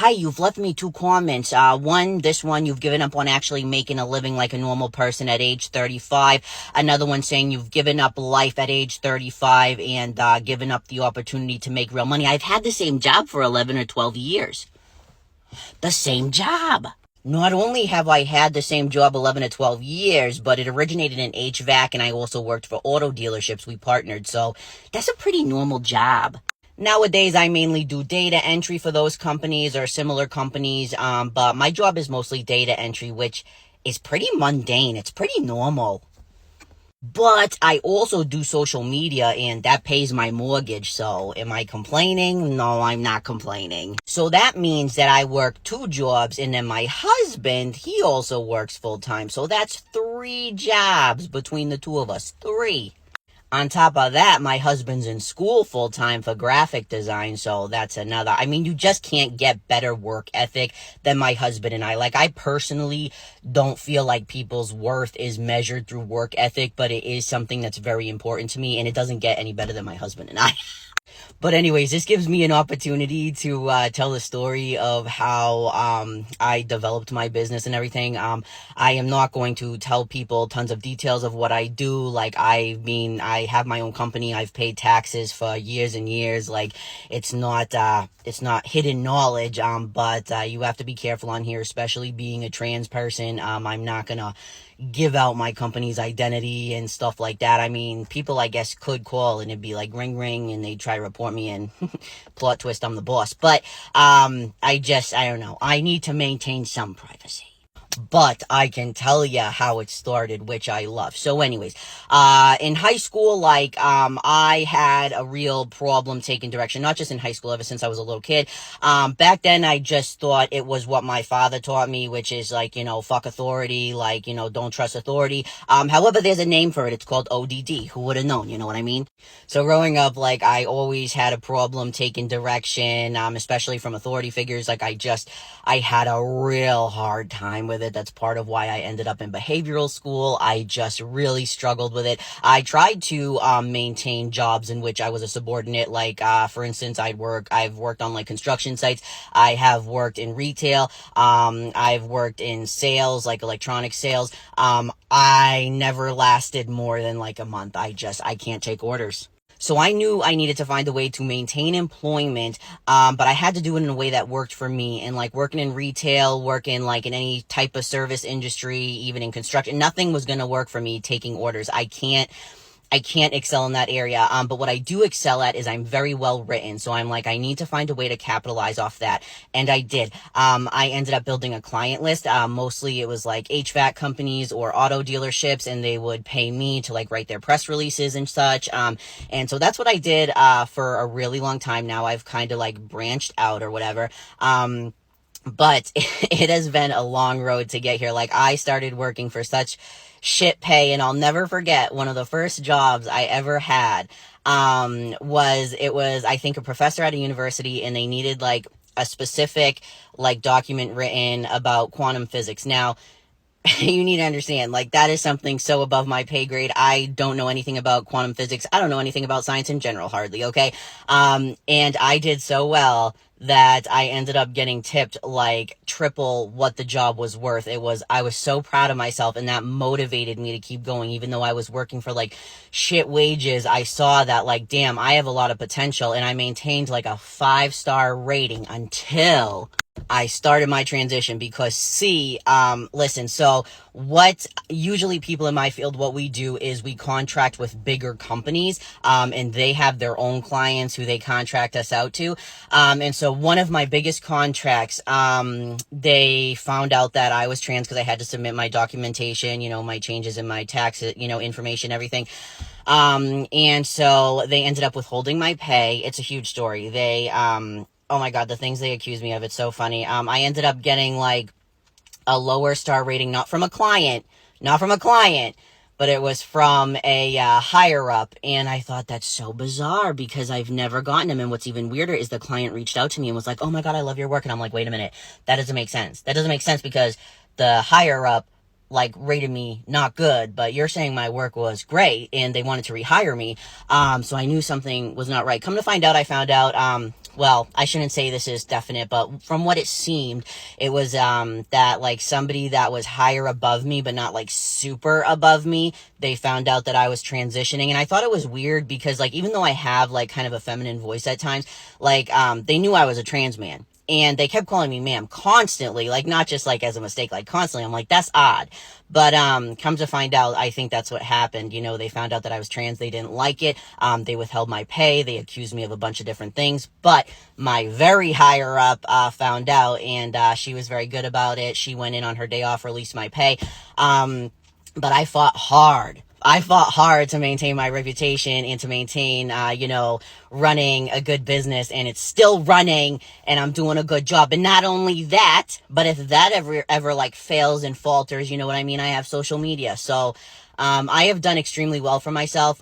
Hi, you've left me two comments. This one, you've given up on actually making a living like a normal person at age 35. Another one saying you've given up life at age 35 and given up the opportunity to make real money. I've had the same job for 11 or 12 years. The same job. Not only have I had the same job 11 to 12 years, but it originated in HVAC and I also worked for auto dealerships. We partnered, so that's a pretty normal job. Nowadays, I mainly do data entry for those companies or similar companies, but my job is mostly data entry, which is pretty mundane. It's pretty normal. But I also do social media and that pays my mortgage. So am I complaining? No, I'm not complaining. So that means that I work two jobs and then my husband, he also works full time. So that's three jobs between the two of us. Three. On top of that, my husband's in school full time for graphic design, so that's another. I mean, you just can't get better work ethic than my husband and I. Like, I personally don't feel like people's worth is measured through work ethic, but it is something that's very important to me, and it doesn't get any better than my husband and I. But anyways, this gives me an opportunity to tell the story of how I developed my business and everything. I am not going to tell people tons of details of what I do. Like, I mean, I have my own company. I've paid taxes for years and years. Like, it's not hidden knowledge. But you have to be careful on here, especially being a trans person. I'm not gonna give out my company's identity and stuff like that. I mean, people, I guess, could call and it'd be like ring ring and they'd try to report me and plot twist, I'm the boss. But I don't know. I need to maintain some privacy. But I can tell you how it started, which I love. So anyways, in high school, I had a real problem taking direction, not just in high school, ever since I was a little kid. Back then I just thought it was what my father taught me, which is fuck authority, don't trust authority. However, there's a name for it. It's called ODD. Who would have known? You know what I mean? So growing up, I always had a problem taking direction, especially from authority figures. I had a real hard time with it. That's part of why I ended up in behavioral school. I just really struggled with it. I tried to maintain jobs in which I was a subordinate. For instance, I've worked on construction sites. I have worked in retail. I've worked in sales, like electronic sales. I never lasted more than a month. I can't take orders. So I knew I needed to find a way to maintain employment, but I had to do it in a way that worked for me. And working in retail, working in any type of service industry, even in construction, nothing was going to work for me taking orders. I can't excel in that area. But what I do excel at is I'm very well written. So I need to find a way to capitalize off that. And I did. I ended up building a client list. Mostly it was HVAC companies or auto dealerships, and they would pay me to write their press releases and such. And so that's what I did, for a really long time now. I've kind of branched out or whatever. But it has been a long road to get here. I started working for such shit pay, and I'll never forget one of the first jobs I ever had, was I think a professor at a university, and they needed a specific document written about quantum physics. Now, you need to understand, that is something so above my pay grade. I don't know anything about quantum physics. I don't know anything about science in general, hardly, okay? And I did so well that I ended up getting tipped triple what the job was worth. I was so proud of myself, and that motivated me to keep going, even though I was working for shit wages. I saw that damn, I have a lot of potential, and I maintained a 5-star rating until I started my transition. Because listen, so what usually people in my field, what we do is we contract with bigger companies, and they have their own clients who they contract us out to. And so one of my biggest contracts, they found out that I was trans because I had to submit my documentation, my changes in my tax, information, everything. And so they ended up withholding my pay. It's a huge story. Oh my God, the things they accused me of, it's so funny. I ended up getting a lower star rating, not from a client, but it was from a higher up. And I thought, that's so bizarre because I've never gotten them. And what's even weirder is the client reached out to me and was like, oh my God, I love your work. And I'm like, wait a minute, that doesn't make sense. That doesn't make sense because the higher up rated me not good, but you're saying my work was great and they wanted to rehire me. So I knew something was not right. Come to find out, I found out, well, I shouldn't say this is definite, but from what it seemed, it was that like somebody that was higher above me, but not like super above me, they found out that I was transitioning. And I thought it was weird because like even though I have like kind of a feminine voice at times, like they knew I was a trans man. And they kept calling me ma'am constantly, like not just like as a mistake, like constantly. I'm like, that's odd. But come to find out, I think that's what happened. You know, they found out that I was trans. They didn't like it. They withheld my pay. They accused me of a bunch of different things. But my very higher up found out, and she was very good about it. She went in on her day off, released my pay. But I fought hard. I fought hard to maintain my reputation and to maintain, running a good business, and it's still running, and I'm doing a good job. And not only that, but if that ever like fails and falters, you know what I mean? I have social media. So, I have done extremely well for myself.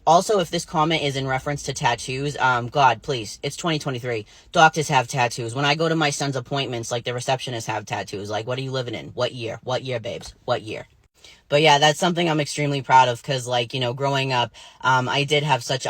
Also, if this comment is in reference to tattoos, God, please, it's 2023. Doctors have tattoos. When I go to my son's appointments, like the receptionists have tattoos. Like, what are you living in? What year? What year, babes? What year? But yeah, that's something I'm extremely proud of because, like, growing up, I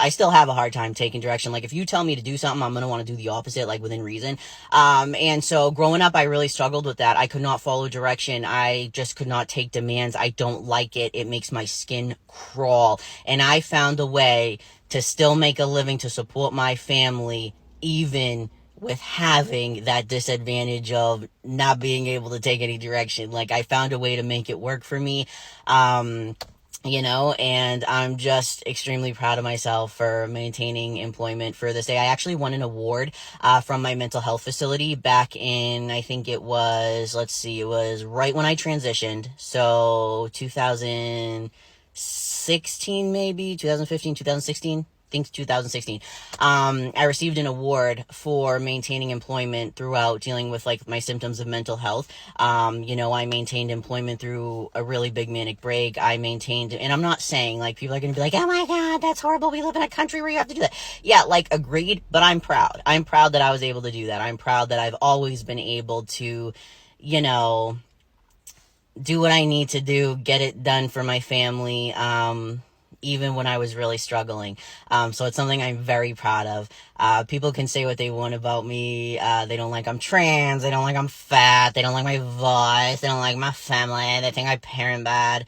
still have a hard time taking direction. Like, if you tell me to do something, I'm going to want to do the opposite, like, within reason. And so growing up, I really struggled with that. I could not follow direction. I just could not take demands. I don't like it. It makes my skin crawl. And I found a way to still make a living to support my family, even with having that disadvantage of not being able to take any direction. Like, I found a way to make it work for me. And I'm just extremely proud of myself for maintaining employment for this day. I actually won an award from my mental health facility back in, I think it was right when I transitioned. So 2016, maybe 2015, 2016. Think 2016. I received an award for maintaining employment throughout dealing with like my symptoms of mental health. I maintained employment through a really big manic break. And I'm not saying like people are going to be like, oh my God, that's horrible. We live in a country where you have to do that. Yeah, like agreed, but I'm proud. I'm proud that I was able to do that. I'm proud that I've always been able to, do what I need to do, get it done for my family. Even when I was really struggling. So it's something I'm very proud of. People can say what they want about me. They don't like I'm trans. They don't like I'm fat. They don't like my voice. They don't like my family. They think I parent bad.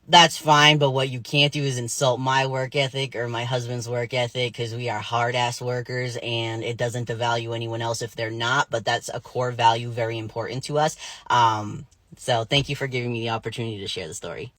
That's fine, but what you can't do is insult my work ethic or my husband's work ethic, because we are hard-ass workers, and it doesn't devalue anyone else if they're not, but that's a core value very important to us. So thank you for giving me the opportunity to share the story.